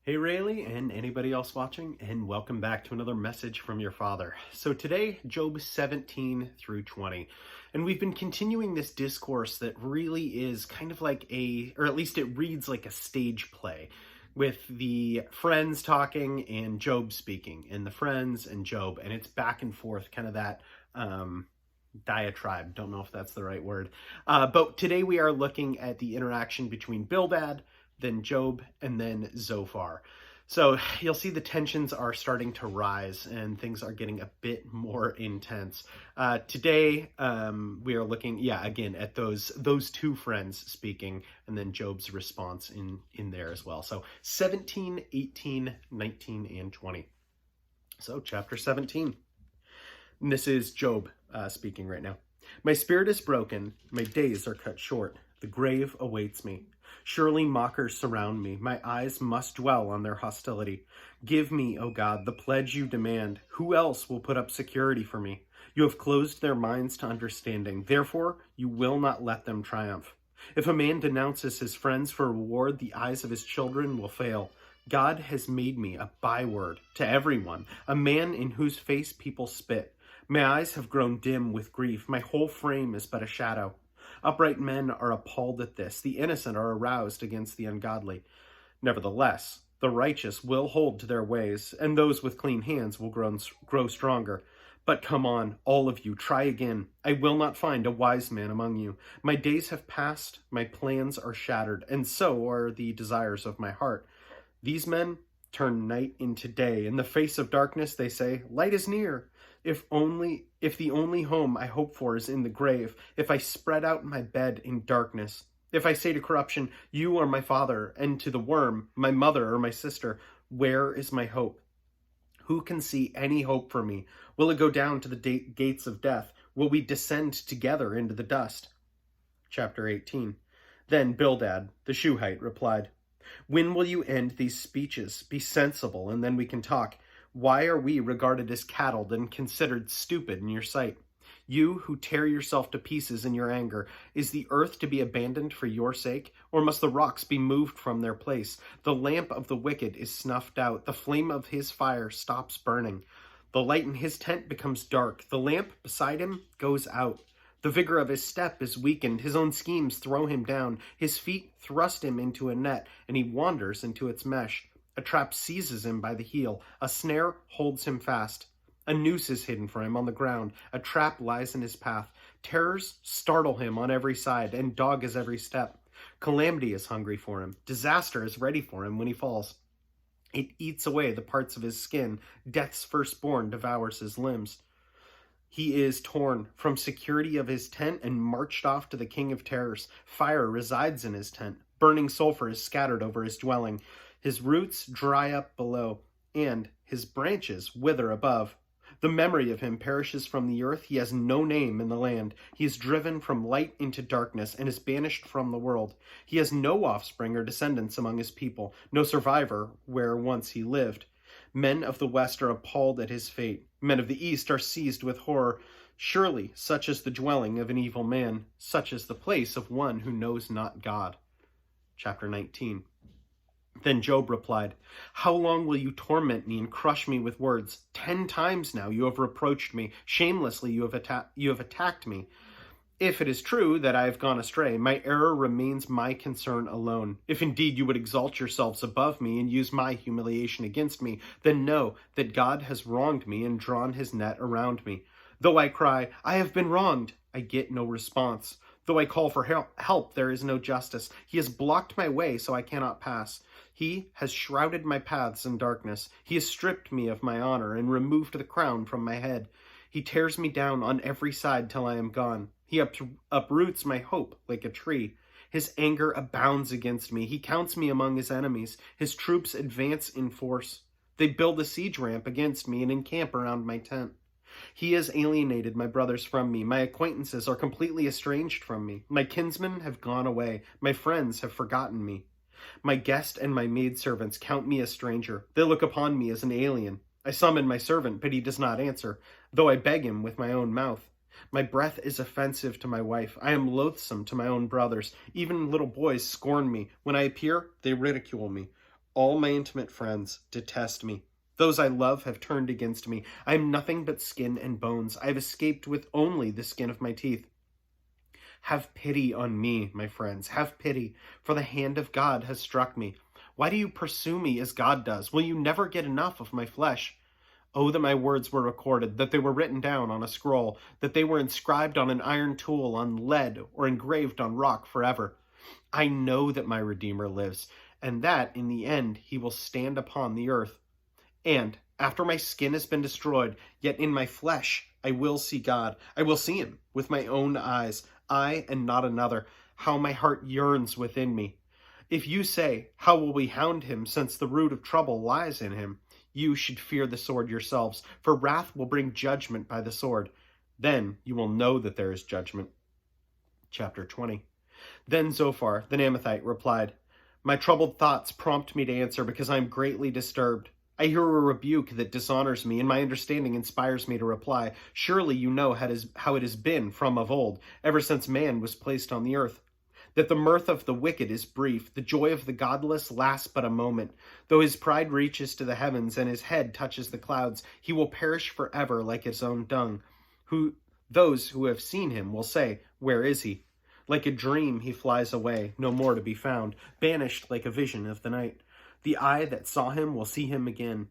Hey Rayleigh and anybody else watching, and welcome back to another message from your father. So today, Job 17 through 20. And we've been continuing this discourse that really is kind of like or at least it reads like a stage play, with the friends talking and Job speaking, and the friends and Job, and it's back and forth, kind of that diatribe. Don't know if that's the right word. But today we are looking at the interaction between Bildad, then Job, and then Zophar. So you'll see the tensions are starting to rise and things are getting a bit more intense. Today, we are looking, again, at those two friends speaking, and then Job's response in there as well. So 17, 18, 19, and 20. So chapter 17. And this is Job speaking right now. My spirit is broken, my days are cut short. The grave awaits me. Surely mockers surround me. My eyes must dwell on their hostility. Give me, O God, the pledge you demand. Who else will put up security for me? You have closed their minds to understanding. Therefore, you will not let them triumph. If a man denounces his friends for reward, the eyes of his children will fail. God has made me a byword to everyone, a man in whose face people spit. My eyes have grown dim with grief. My whole frame is but a shadow. Upright men are appalled at this. The innocent are aroused against the ungodly. Nevertheless, the righteous will hold to their ways, and those with clean hands will grow stronger. But come on, all of you, try again. I will not find a wise man among you. My days have passed, my plans are shattered, and so are the desires of my heart. These men turn night into day. In the face of darkness, they say, light is near. If the only home I hope for is in the grave, if I spread out my bed in darkness, if I say to corruption, you are my father, and to the worm, my mother or my sister, where is my hope? Who can see any hope for me? Will it go down to the gates of death? Will we descend together into the dust? Chapter 18. Then Bildad, the Shuhite, replied, when will you end these speeches? Be sensible, and then we can talk. Why are we regarded as cattle and considered stupid in your sight? You who tear yourself to pieces in your anger, is the earth to be abandoned for your sake? Or must the rocks be moved from their place? The lamp of the wicked is snuffed out. The flame of his fire stops burning. The light in his tent becomes dark. The lamp beside him goes out. The vigor of his step is weakened. His own schemes throw him down. His feet thrust him into a net, and he wanders into its mesh. A trap seizes him by the heel. A snare holds him fast. A noose is hidden for him on the ground. A trap lies in his path. Terrors startle him on every side and dog his every step. Calamity is hungry for him. Disaster is ready for him when he falls. It eats away the parts of his skin. Death's firstborn devours his limbs. He is torn from security of his tent and marched off to the king of terrors. Fire resides in his tent. Burning sulfur is scattered over his dwelling. His roots dry up below, and his branches wither above. The memory of him perishes from the earth. He has no name in the land. He is driven from light into darkness and is banished from the world. He has no offspring or descendants among his people, no survivor where once he lived. Men of the west are appalled at his fate. Men of the east are seized with horror. Surely such is the dwelling of an evil man. Such is the place of one who knows not God. Chapter 19. Then Job replied, how long will you torment me and crush me with words? 10 times now you have reproached me. Shamelessly you have attacked me. If it is true that I have gone astray, my error remains my concern alone. If indeed you would exalt yourselves above me and use my humiliation against me, then know that God has wronged me and drawn his net around me. Though I cry, I have been wronged, I get no response. Though I call for help, there is no justice. He has blocked my way so I cannot pass. He has shrouded my paths in darkness. He has stripped me of my honor and removed the crown from my head. He tears me down on every side till I am gone. He uproots my hope like a tree. His anger abounds against me. He counts me among his enemies. His troops advance in force. They build a siege ramp against me and encamp around my tent. He has alienated my brothers from me. My acquaintances are completely estranged from me. My kinsmen have gone away. My friends have forgotten me. My guest and my maidservants count me a stranger. They look upon me as an alien. I summon my servant, but he does not answer, though I beg him with my own mouth. My breath is offensive to my wife. I am loathsome to my own brothers. Even little boys scorn me. When I appear, they ridicule me. All my intimate friends detest me. Those I love have turned against me. I am nothing but skin and bones. I have escaped with only the skin of my teeth. Have pity on me, my friends. Have pity, for the hand of God has struck me. Why do you pursue me as God does? Will you never get enough of my flesh? Oh, that my words were recorded, that they were written down on a scroll, that they were inscribed on an iron tool, on lead, or engraved on rock forever. I know that my Redeemer lives, and that, in the end, he will stand upon the earth. And, after my skin has been destroyed, yet in my flesh I will see God. I will see him with my own eyes, I and not another. How my heart yearns within me. If you say, how will we hound him, since the root of trouble lies in him? You should fear the sword yourselves, for wrath will bring judgment by the sword. Then you will know that there is judgment. Chapter 20. Then Zophar, the Naamathite, replied, My troubled thoughts prompt me to answer, because I am greatly disturbed. I hear a rebuke that dishonors me, and my understanding inspires me to reply. Surely you know how it has been from of old, ever since man was placed on the earth. That the mirth of the wicked is brief, the joy of the godless lasts but a moment. Though his pride reaches to the heavens and his head touches the clouds, he will perish forever like his own dung. Those who have seen him will say, Where is he? Like a dream he flies away, no more to be found, banished like a vision of the night. The eye that saw him will see him again.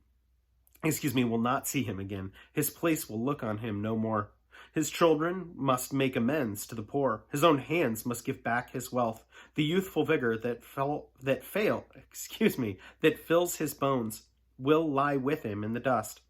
Will not see him again. His place will look on him no more. His children must make amends to the poor. His own hands must give back his wealth. The youthful vigor that fills his bones will lie with him in the dust.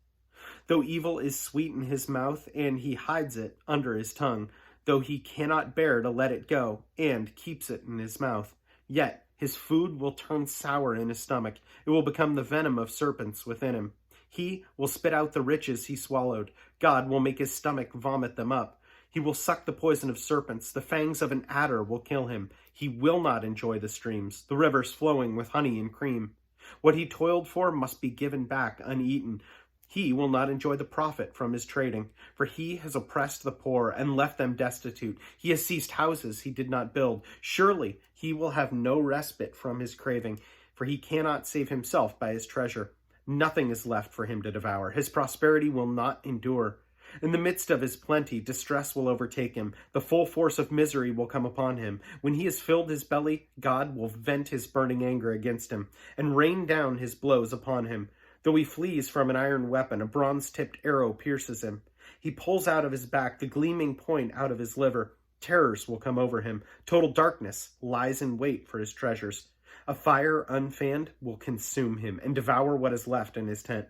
Though evil is sweet in his mouth, and he hides it under his tongue, though he cannot bear to let it go, and keeps it in his mouth, yet his food will turn sour in his stomach. It will become the venom of serpents within him. He will spit out the riches he swallowed. God will make his stomach vomit them up. He will suck the poison of serpents. The fangs of an adder will kill him. He will not enjoy the streams, the rivers flowing with honey and cream. What he toiled for must be given back uneaten. He will not enjoy the profit from his trading, for he has oppressed the poor and left them destitute. He has seized houses he did not build. Surely he will have no respite from his craving, for he cannot save himself by his treasure. Nothing is left for him to devour. His prosperity will not endure. In the midst of his plenty, distress will overtake him. The full force of misery will come upon him. When he has filled his belly, God will vent his burning anger against him and rain down his blows upon him. Though he flees from an iron weapon, a bronze-tipped arrow pierces him. He pulls out of his back the gleaming point out of his liver. Terrors will come over him. Total darkness lies in wait for his treasures. A fire unfanned will consume him and devour what is left in his tent.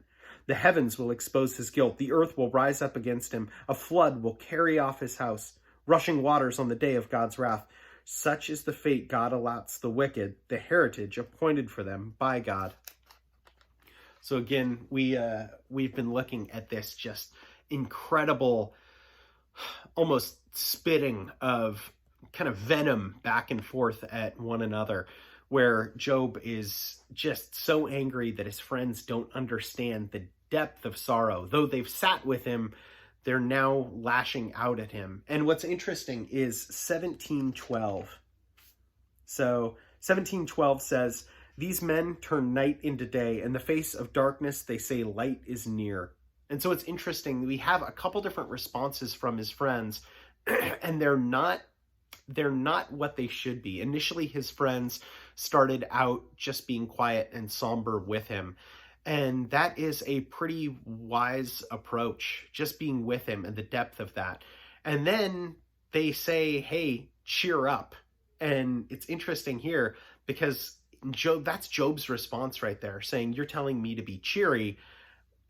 The heavens will expose his guilt. The earth will rise up against him. A flood will carry off his house. Rushing waters on the day of God's wrath. Such is the fate God allots the wicked, the heritage appointed for them by God. So again, we've been looking at this just incredible, almost spitting of kind of venom back and forth at one another, where Job is just so angry that his friends don't understand the depth of sorrow. Though they've sat with him, they're now lashing out at him. And what's interesting is 17:12. So 17:12 says, These men turn night into day, and the face of darkness they say light is near. And so it's interesting. We have a couple different responses from his friends, and they're not what they should be. Initially, his friends started out just being quiet and somber with him. And that is a pretty wise approach, just being with him and the depth of that. And then they say, hey, cheer up. And it's interesting here because that's Job's response right there, saying, you're telling me to be cheery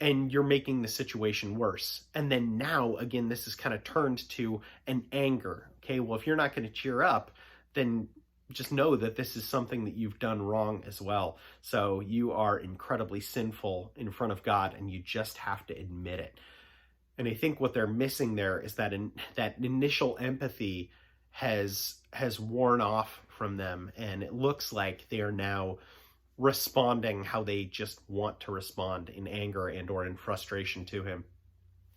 and you're making the situation worse. And then now, again, this is kind of turned to an anger. Okay, well, if you're not going to cheer up, then just know that this is something that you've done wrong as well. So you are incredibly sinful in front of God, and you just have to admit it. And I think what they're missing there is that that initial empathy has worn off from them, and it looks like they are now responding how they just want to respond, in anger and or in frustration to him.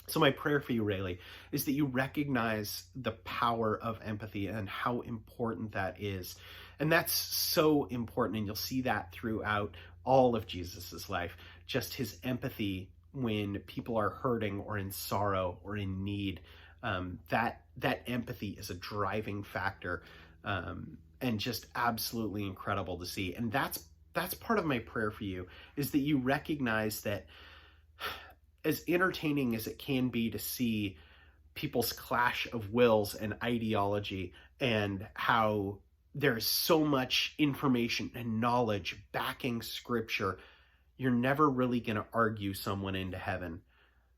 So my prayer for you, Rayleigh, is that you recognize the power of empathy and how important that is. And that's so important, and you'll see that throughout all of Jesus's life, just his empathy when people are hurting or in sorrow or in need. That empathy is a driving factor, and just absolutely incredible to see. And that's part of my prayer for you, is that you recognize that as entertaining as it can be to see people's clash of wills and ideology, and how there's so much information and knowledge backing scripture, you're never really going to argue someone into heaven.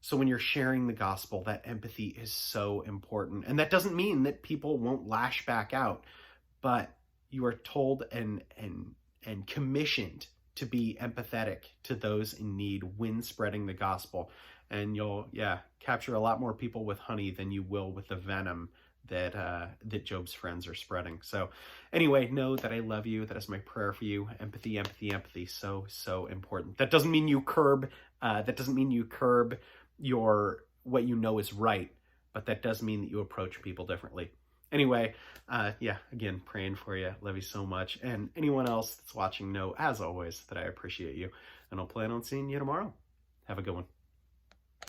So when you're sharing the gospel, that empathy is so important. And that doesn't mean that people won't lash back out, but you are told and commissioned to be empathetic to those in need when spreading the gospel. And you'll, capture a lot more people with honey than you will with the venom that Job's friends are spreading. So anyway, know that I love you. That is my prayer for you. Empathy, empathy, empathy. So, so important. That doesn't mean you curb your what you know is right, but that does mean that you approach people differently. Anyway, again, praying for you. Love you so much. And anyone else that's watching, know, as always, that I appreciate you. And I'll plan on seeing you tomorrow. Have a good one.